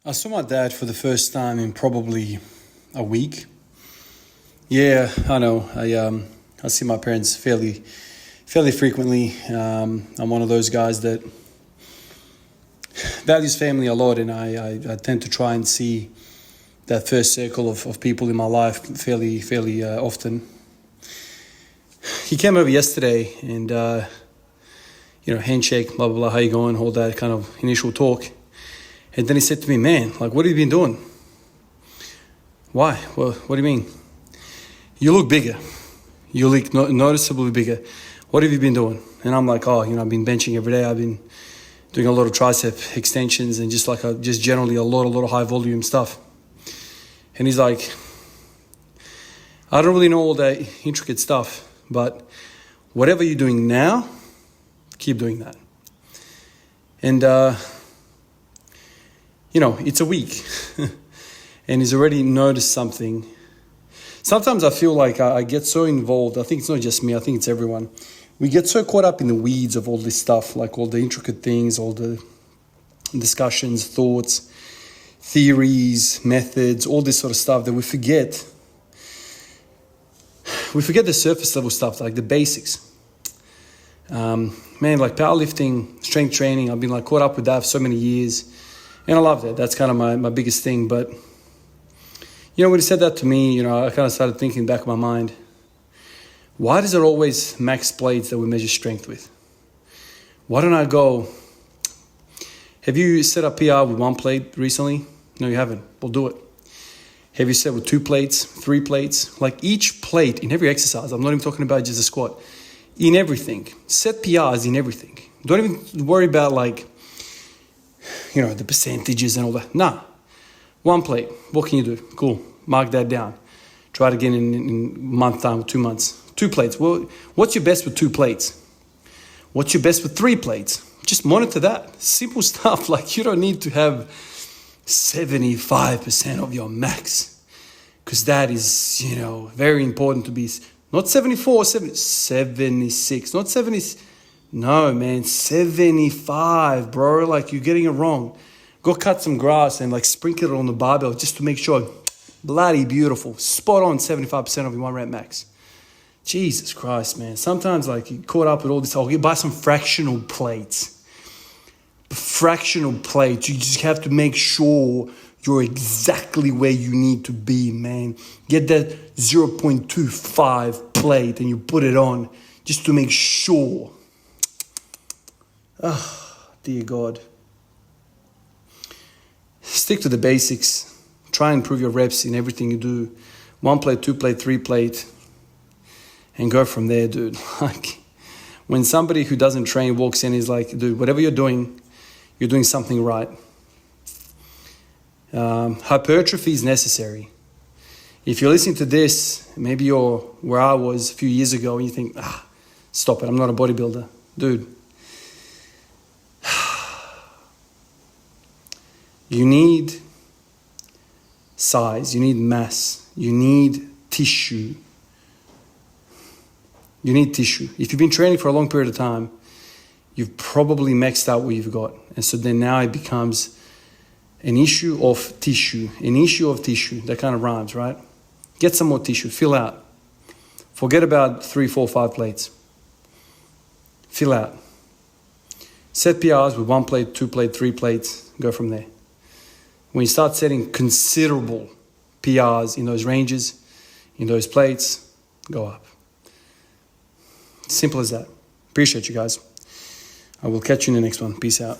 I saw my dad for the first time in probably a week. Yeah, I know. I see my parents fairly frequently. I'm one of those guys that values family a lot, and I tend to try and see that first circle of people in my life fairly often. He came over yesterday, and handshake, blah blah blah. How you going? All that kind of initial talk. And then he said to me, "Man, like, what have you been doing?" "Why? Well, what do you mean?" "You look bigger. You look noticeably bigger. What have you been doing?" And I'm like, I've been benching every day. I've been doing a lot of tricep extensions and just generally a lot of high volume stuff. And he's like, "I don't really know all that intricate stuff, but whatever you're doing now, keep doing that." And, it's a week and he's already noticed something. Sometimes I feel like I get so involved. I think it's not just me. I think it's everyone. We get so caught up in the weeds of all this stuff, like all the intricate things, all the discussions, thoughts, theories, methods, all this sort of stuff that we forget. We forget the surface level stuff, like the basics. Like powerlifting, strength training, I've been like caught up with that for so many years. And I love that. That's kind of my biggest thing. But, when he said that to me, I kind of started thinking back in my mind, why does it always max plates that we measure strength with? Why don't I go, have you set up PR with one plate recently? No, you haven't. We'll do it. Have you set with 2 plates, 3 plates? Like each plate in every exercise, I'm not even talking about just a squat, in everything. Set PRs in everything. Don't even worry about the percentages and all that. Nah. 1 plate. What can you do? Cool. Mark that down. Try it again in a month time, 2 months. 2 plates. Well, what's your best with 2 plates? What's your best with 3 plates? Just monitor that. Simple stuff. Like you don't need to have 75% of your max. Because that is, very important to be not 74, 76, not 70. No, man, 75, bro. Like you're getting it wrong. Go cut some grass and sprinkle it on the barbell just to make sure. Bloody beautiful. Spot on 75% of your 1 rep max. Jesus Christ, man. Sometimes you're caught up with all this. You buy some fractional plates. Fractional plates. You just have to make sure you're exactly where you need to be, man. Get that 0.25 plate and you put it on just to make sure. Oh, dear God. Stick to the basics. Try and improve your reps in everything you do. 1 plate, 2 plate, 3 plate. And go from there, dude. When somebody who doesn't train walks in, he's like, dude, whatever you're doing something right. Hypertrophy is necessary. If you're listening to this, maybe you're where I was a few years ago and you think, stop it, I'm not a bodybuilder. Dude, you need size, you need mass, you need tissue. You need tissue. If you've been training for a long period of time, you've probably maxed out what you've got. And so then now it becomes an issue of tissue. An issue of tissue. That kind of rhymes, right? Get some more tissue. Fill out. Forget about 3, 4, 5 plates. Fill out. Set PRs with 1 plate, 2 plate, 3 plates. Go from there. When you start setting considerable PRs in those ranges, in those plates, go up. Simple as that. Appreciate you guys. I will catch you in the next one. Peace out.